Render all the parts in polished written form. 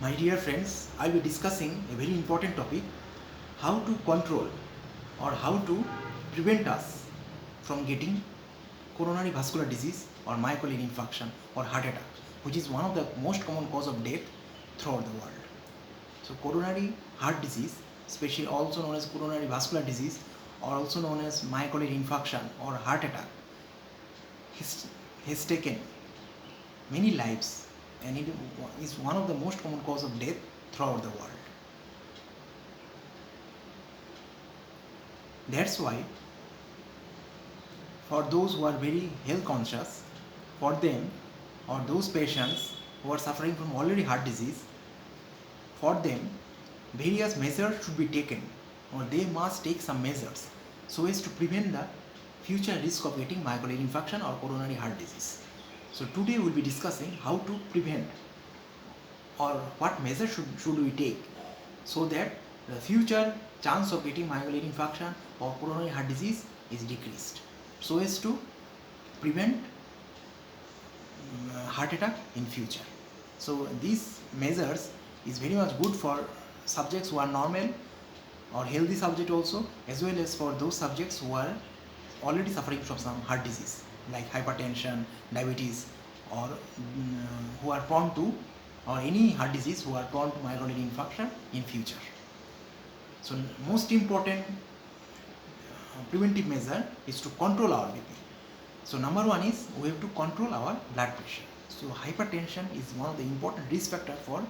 My dear friends, I will be discussing a very important topic, how to control or how to prevent us from getting coronary vascular disease or myocardial infarction or heart attack, which is one of the most common cause of death throughout the world. So coronary heart disease, especially also known as coronary vascular disease or also known as myocardial infarction or heart attack, has taken many lives and it is one of the most common cause of death throughout the world. That's why for those who are very health conscious, for them or those patients who are suffering from already heart disease, for them various measures should be taken or they must take some measures so as to prevent the future risk of getting myocardial infarction or coronary heart disease. So today we will be discussing how to prevent or what measures should we take so that the future chance of getting myocardial infarction or coronary heart disease is decreased, so as to prevent heart attack in future. So these measures is very much good for subjects who are normal or healthy subject also, as well as for those subjects who are already suffering from some heart disease like hypertension, diabetes, or who are prone to or any heart disease who are prone to myocardial infarction in future. So most important preventive measure is to control our BP. So number one is we have to control our blood pressure. So hypertension is one of the important risk factor for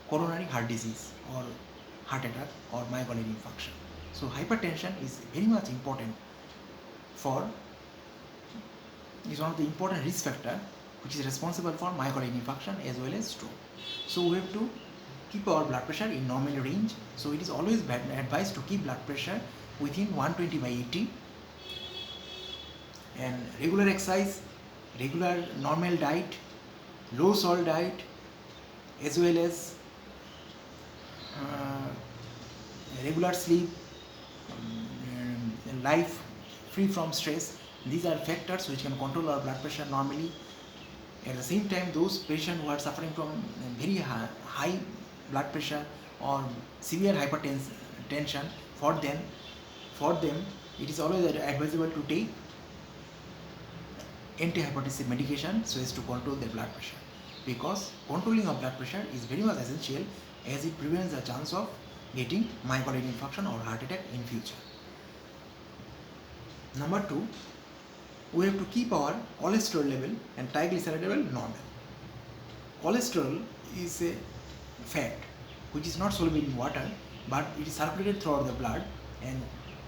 coronary heart disease or heart attack or myocardial infarction. So hypertension is very much important is one of the important risk factor which is responsible for myocardial infarction as well as stroke. So we have to keep our blood pressure in normal range. So it is always advised to keep blood pressure within 120 by 80, and regular exercise, regular normal diet, low salt diet, as well as regular sleep, life free from stress. These are factors which can control our blood pressure normally. At the same time, those patients who are suffering from very high blood pressure or severe hypertension, for them it is always advisable to take antihypertensive medication so as to control their blood pressure, because controlling of blood pressure is very much essential as it prevents the chance of getting myocardial infarction or heart attack in future. Number two, we have to keep our cholesterol level and triglyceride level normal. Cholesterol is a fat which is not soluble in water, but it is circulated throughout the blood and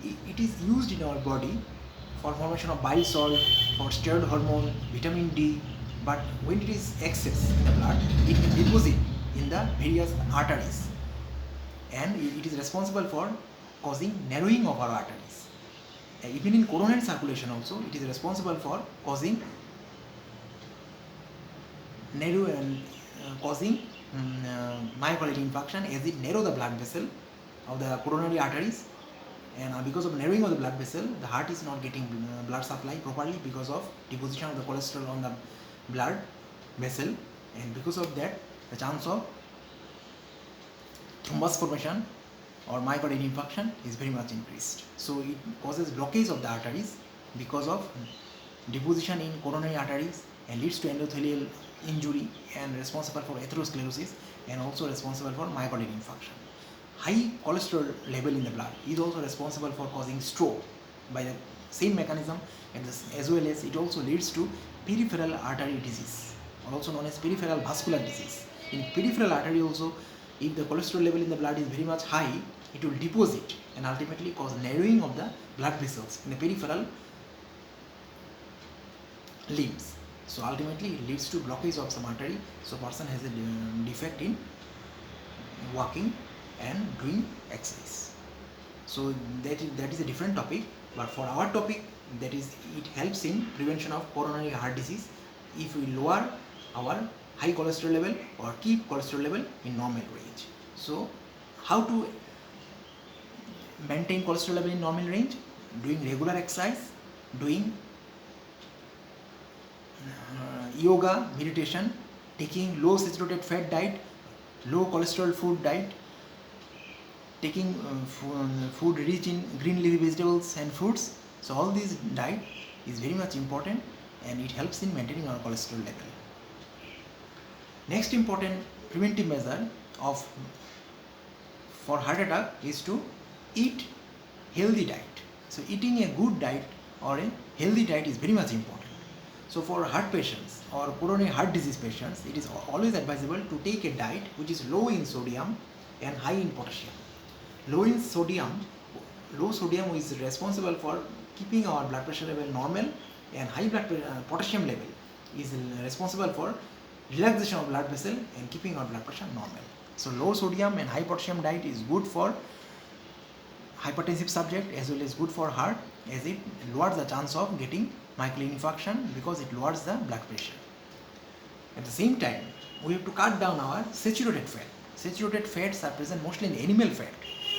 it is used in our body for formation of bile salt, for steroid hormone, vitamin D. But when it is excess in the blood, it can deposit in the various arteries and it is responsible for causing narrowing of our arteries. Even in coronary circulation also, it is responsible for causing myocardial infarction as it narrow the blood vessel of the coronary arteries, and because of narrowing of the blood vessel, the heart is not getting blood supply properly because of deposition of the cholesterol on the blood vessel, and because of that the chance of thrombus formation or myocardial infarction is very much increased. So it causes blockage of the arteries because of deposition in coronary arteries and leads to endothelial injury and responsible for atherosclerosis and also responsible for myocardial infarction. High cholesterol level in the blood is also responsible for causing stroke by the same mechanism, as well as it also leads to peripheral artery disease, also known as peripheral vascular disease. In peripheral artery also, if the cholesterol level in the blood is very much high, it will deposit and ultimately cause narrowing of the blood vessels in the peripheral limbs. So ultimately it leads to blockage of some artery, so person has a defect in walking and doing exercise. So that is a different topic, but for our topic, that is, it helps in prevention of coronary heart disease if we lower our high cholesterol level or keep cholesterol level in normal range. So how to maintain cholesterol level in normal range? Doing regular exercise, doing yoga, meditation, taking low saturated fat diet, low cholesterol food diet, taking food rich in green leafy vegetables and fruits. So all these diet is very much important, and it helps in maintaining our cholesterol level. Next important preventive measure of for heart attack is to eat healthy diet. So eating a good diet or a healthy diet is very much important. So for heart patients or coronary heart disease patients, it is always advisable to take a diet which is low in sodium and high in potassium. Low sodium is responsible for keeping our blood pressure level normal, and high potassium level is responsible for relaxation of blood vessel and keeping our blood pressure normal. So low sodium and high potassium diet is good for hypertensive subject as well as good for heart, as it lowers the chance of getting myocardial infarction because it lowers the blood pressure. At the same time, we have to cut down our saturated fat. Saturated fats are present mostly in animal fat.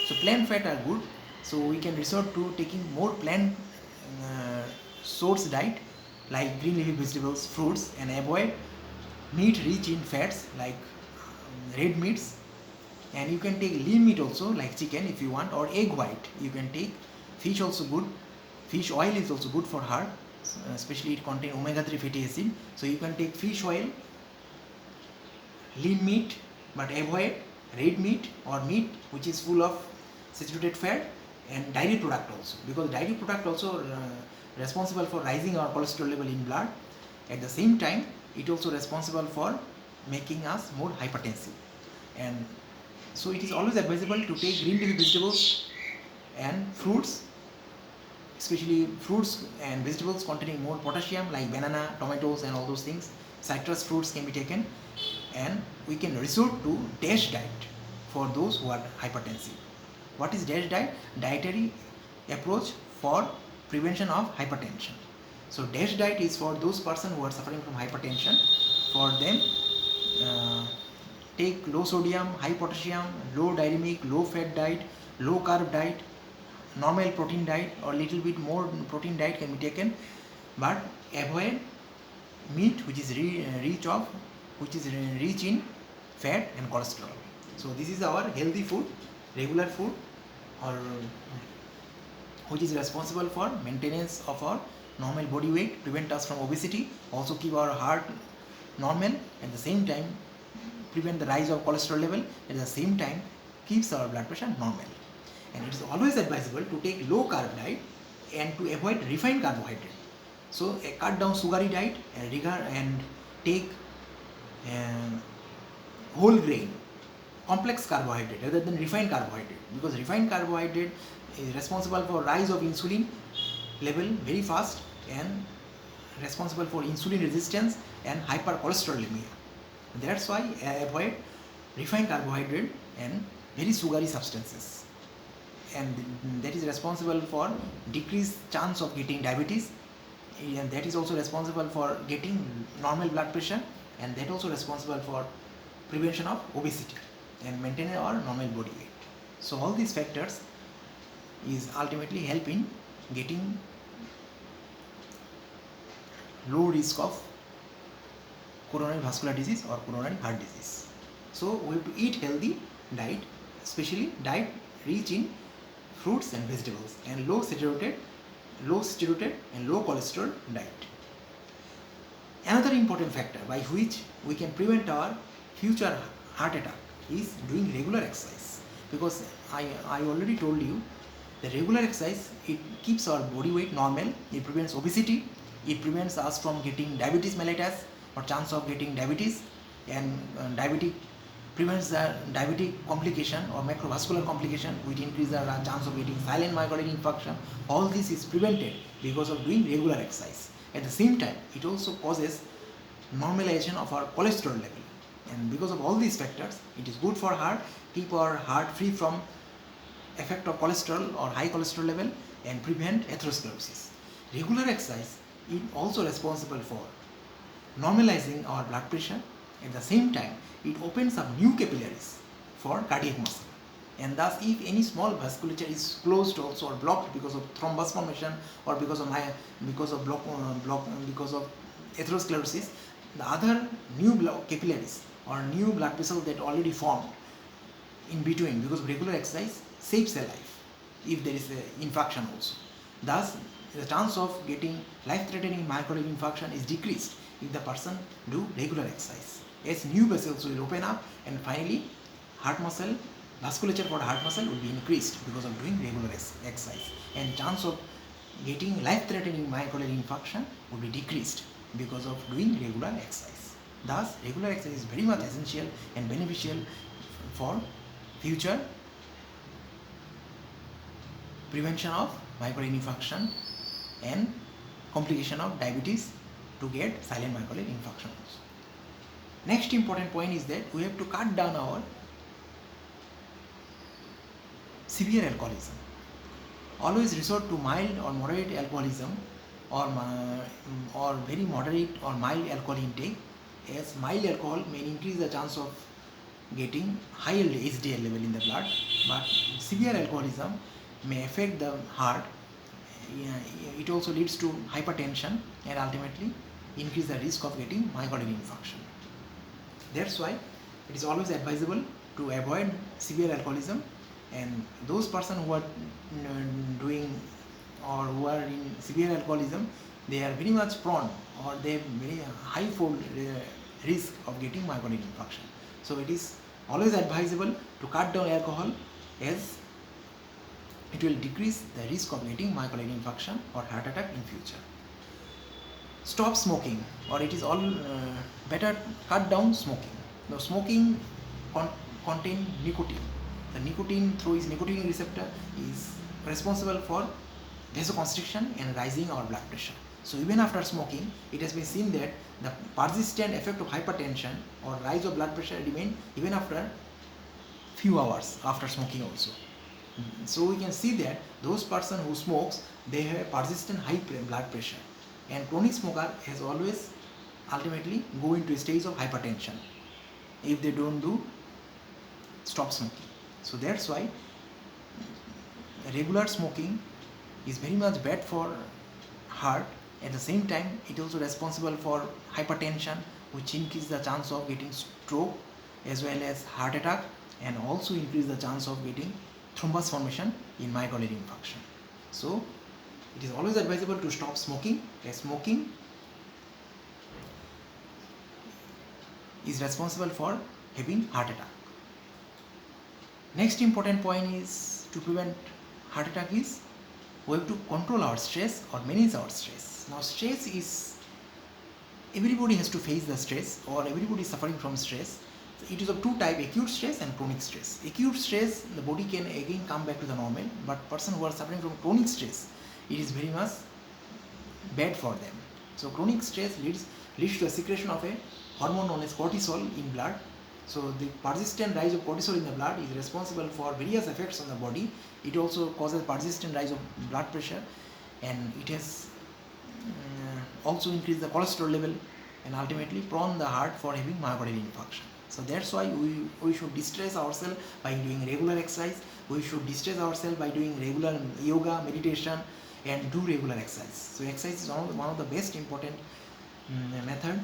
So plant fat are good. So we can resort to taking more plant source diet like green leafy vegetables, fruits, and avoid meat rich in fats like red meats. And you can take lean meat also like chicken if you want, or egg white. You can take fish also good. Fish oil is also good for heart, especially it contains omega-3 fatty acid. So you can take fish oil, lean meat, but avoid red meat or meat which is full of saturated fat, and dairy product also, because dairy product also responsible for rising our cholesterol level in blood. At the same time, it also responsible for making us more hypertensive. And so it is always advisable to take green leafy vegetables and fruits, especially fruits and vegetables containing more potassium like banana, tomatoes, and all those things. Citrus fruits can be taken, and we can resort to DASH diet for those who are hypertensive. What is DASH diet? Dietary approach for prevention of hypertension. So DASH diet is for those persons who are suffering from hypertension. For them, take low sodium, high potassium, low dynamic, low fat diet, low carb diet, normal protein diet, or little bit more protein diet can be taken, but avoid meat which is rich in fat and cholesterol. So this is our healthy food, regular food, or which is responsible for maintenance of our normal body weight, prevent us from obesity, also keep our heart normal, at the same time prevent the rise of cholesterol level, at the same time keeps our blood pressure normal. And it is always advisable to take low carb diet and to avoid refined carbohydrate. So cut down sugary diet and take whole grain, complex carbohydrate rather than refined carbohydrate, because refined carbohydrate is responsible for rise of insulin level very fast and responsible for insulin resistance and hypercholesterolemia. That's why I avoid refined carbohydrate and very sugary substances, and that is responsible for decreased chance of getting diabetes, and that is also responsible for getting normal blood pressure, and that also responsible for prevention of obesity and maintaining our normal body weight. So all these factors is ultimately help in getting low risk of coronary vascular disease or coronary heart disease. So we have to eat healthy diet, especially diet rich in fruits and vegetables, and low saturated and low cholesterol diet. Another important factor by which we can prevent our future heart attack is doing regular exercise, because I already told you the regular exercise, it keeps our body weight normal, it prevents obesity, it prevents us from getting diabetes mellitus or chance of getting diabetes, and prevents the diabetic complication or macrovascular complication, which increases our chance of getting silent myocardial infarction. All this is prevented because of doing regular exercise. At the same time, it also causes normalization of our cholesterol level, and because of all these factors, it is good for heart, keep our heart free from effect of cholesterol or high cholesterol level, and prevent atherosclerosis. Regular exercise is also responsible for normalizing our blood pressure. At the same time, it opens up new capillaries for cardiac muscle, and thus if any small vasculature is closed also or blocked because of thrombus formation or because of atherosclerosis, the other new capillaries or new blood vessels that already formed in between, because regular exercise saves a life if there is an infarction also. Thus, the chance of getting life-threatening myocardial infarction is decreased if the person do regular exercise, as new vessels will open up, and finally heart muscle, vasculature for the heart muscle will be increased because of doing regular exercise, and chance of getting life-threatening myocardial infarction will be decreased because of doing regular exercise. Thus, regular exercise is very much essential and beneficial for future prevention of myocardial infarction and complication of diabetes to get silent myocardial infarction also. Next important point is that we have to cut down our severe alcoholism. Always resort to mild or moderate alcoholism, or very moderate or mild alcohol intake, as mild alcohol may increase the chance of getting higher HDL level in the blood, but severe alcoholism may affect the heart. It also leads to hypertension and ultimately increase the risk of getting myocardial infarction. That's why it is always advisable to avoid severe alcoholism, and those persons who are doing or who are in severe alcoholism, they are very much prone, or they have very high fold risk of getting myocardial infarction. So it is always advisable to cut down alcohol, as it will decrease the risk of getting myocardial infarction or heart attack in future. Stop smoking, or it is all better cut down smoking. Now, smoking contain nicotine. The nicotine, through its nicotinic receptor, is responsible for vasoconstriction and rising our blood pressure. So even after smoking, it has been seen that the persistent effect of hypertension or rise of blood pressure remain even after few hours after smoking also. So we can see that those person who smokes, they have persistent high blood pressure, and chronic smoker has always ultimately go into a stage of hypertension if they don't do stop smoking. So that's why regular smoking is very much bad for heart. At the same time, it also responsible for hypertension, which increase the chance of getting stroke as well as heart attack, and also increase the chance of getting thrombus formation in myocardial infarction. So it is always advisable to stop smoking, as smoking is responsible for having heart attack. Next important point is to prevent heart attack is we have to control our stress or manage our stress. Now, stress is, everybody has to face the stress, or everybody is suffering from stress. It is of two types, acute stress and chronic stress. Acute stress, the body can again come back to the normal, but person who are suffering from chronic stress, it is very much bad for them. So chronic stress leads to the secretion of a hormone known as cortisol in blood. So the persistent rise of cortisol in the blood is responsible for various effects on the body. It also causes persistent rise of blood pressure, and it has also increased the cholesterol level, and ultimately prone the heart for having myocardial infarction. So that's why we should distress ourselves by doing regular exercise. We should distress ourselves by doing regular yoga, meditation, and do regular exercise. So exercise is one of the best important method.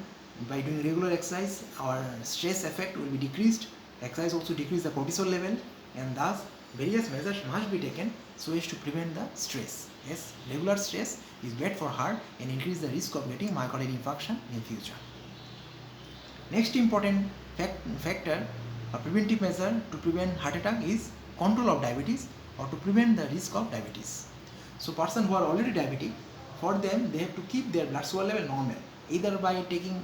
By doing regular exercise, our stress effect will be decreased. Exercise also decrease the cortisol level, and thus various measures must be taken so as to prevent the stress. Yes, regular stress is bad for heart and increase the risk of getting myocardial infarction in future. Next important factor or preventive measure to prevent heart attack is control of diabetes, or to prevent the risk of diabetes. So persons who are already diabetic, for them they have to keep their blood sugar level normal, either by taking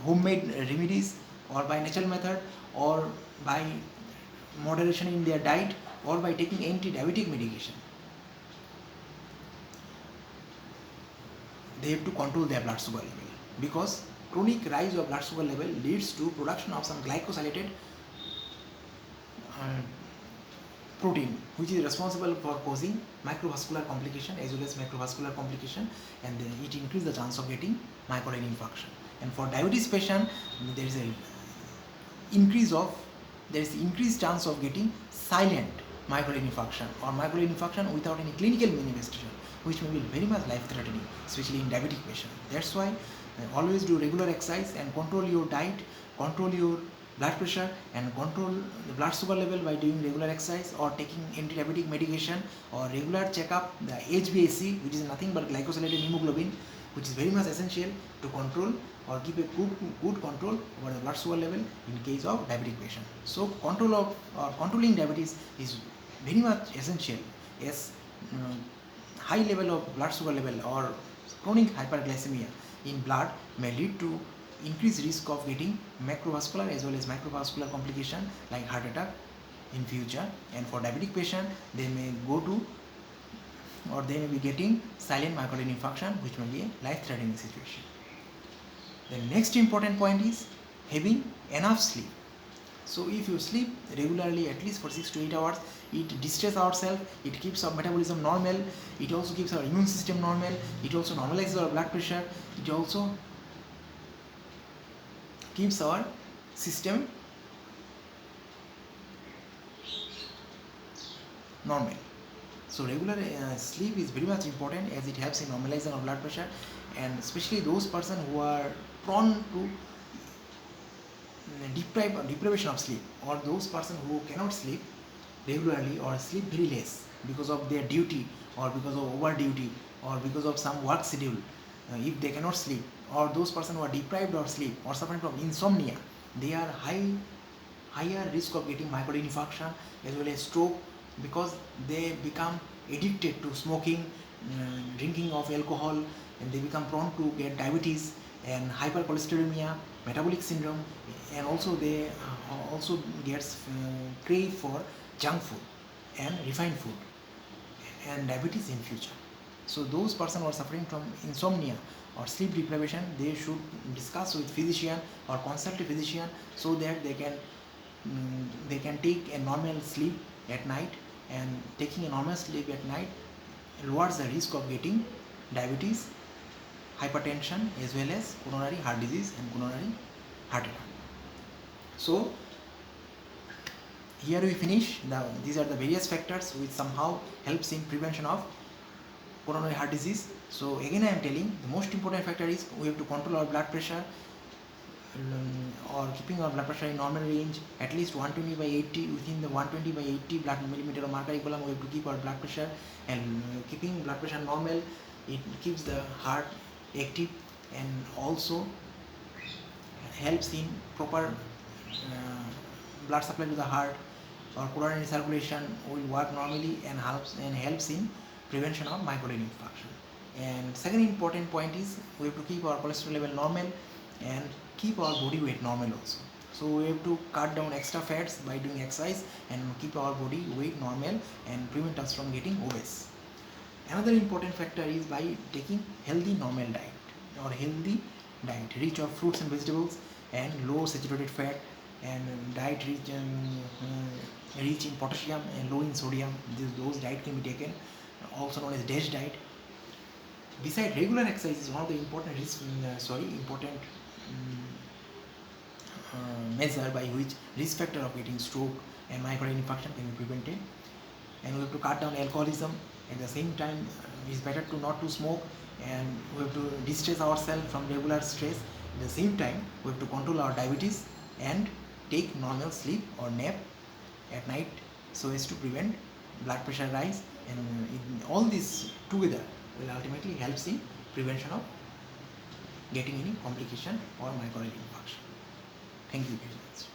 homemade remedies, or by natural method, or by moderation in their diet, or by taking anti-diabetic medication. They have to control their blood sugar level, because chronic rise of blood sugar level leads to production of some glycosylated protein, which is responsible for causing microvascular complication as well as macrovascular complication, and it increases the chance of getting myocardial infarction. And for diabetes patient, there is increased chance of getting silent myocardial infarction, or myocardial infarction without any clinical manifestation, which may be very much life-threatening, especially in diabetic patient. That's why always do regular exercise and control your diet control your blood pressure and control the blood sugar level by doing regular exercise or taking anti-diabetic medication or regular checkup, the HbA1c, which is nothing but glycosylated hemoglobin, which is very much essential to control or keep a good control over the blood sugar level in case of diabetic patient. So controlling diabetes is very much essential, as high level of blood sugar level or chronic hyperglycemia in blood may lead to increased risk of getting macrovascular as well as microvascular complication like heart attack in future. And for diabetic patient, they may go to or they may be getting silent myocardial infarction, which may be a life-threatening situation. The next important point is having enough sleep. So if you sleep regularly at least for 6 to 8 hours, it distresses ourselves, it keeps our metabolism normal, it also keeps our immune system normal, it also normalizes our blood pressure, it also keeps our system normal. So regular sleep is very much important, as it helps in normalizing our blood pressure, and especially those persons who are prone to deprivation of sleep, or those persons who cannot sleep regularly or sleep very less because of their duty or because of over duty or because of some work schedule. If they cannot sleep, or those persons who are deprived of sleep or suffering from insomnia, they are higher risk of getting myocardial infarction as well as stroke, because they become addicted to smoking, drinking of alcohol, and they become prone to get diabetes and hypercholesterolemia, metabolic syndrome, and also they also gets crave for junk food and refined food and diabetes in future. So those persons who are suffering from insomnia or sleep deprivation, they should discuss with physician or consult a physician so that they can take a normal sleep at night, and taking a normal sleep at night lowers the risk of getting diabetes, hypertension, as well as coronary heart disease and coronary heart attack. So here we finish. These are the various factors which somehow helps in prevention of coronary heart disease. So again I am telling, the most important factor is we have to control our blood pressure, or keeping our blood pressure in normal range, at least 120 by 80, within the 120 by 80 blood millimeter of mercury column. We have to keep our blood pressure, and keeping blood pressure normal, it keeps the heart active and also helps in proper blood supply to the heart, or coronary circulation will work normally and helps in prevention of myocardial infarction. And second important point is we have to keep our cholesterol level normal and keep our body weight normal also. So we have to cut down extra fats by doing exercise and keep our body weight normal and prevent us from getting obese. Another important factor is by taking healthy normal diet, or healthy diet rich of fruits and vegetables and low saturated fat, and diet rich in potassium and low in sodium. Those diet can be taken, also known as DASH diet. Besides, regular exercise is one of the important measure by which risk factor of getting stroke and myocardial infarction can be prevented. And we have to cut down alcoholism. At the same time, it's better to not to smoke, and we have to distress ourselves from regular stress. At the same time, we have to control our diabetes and take normal sleep or nap at night so as to prevent blood pressure rise, and all this together will ultimately helps in prevention of getting any complication or myocardial infarction. Thank you very much.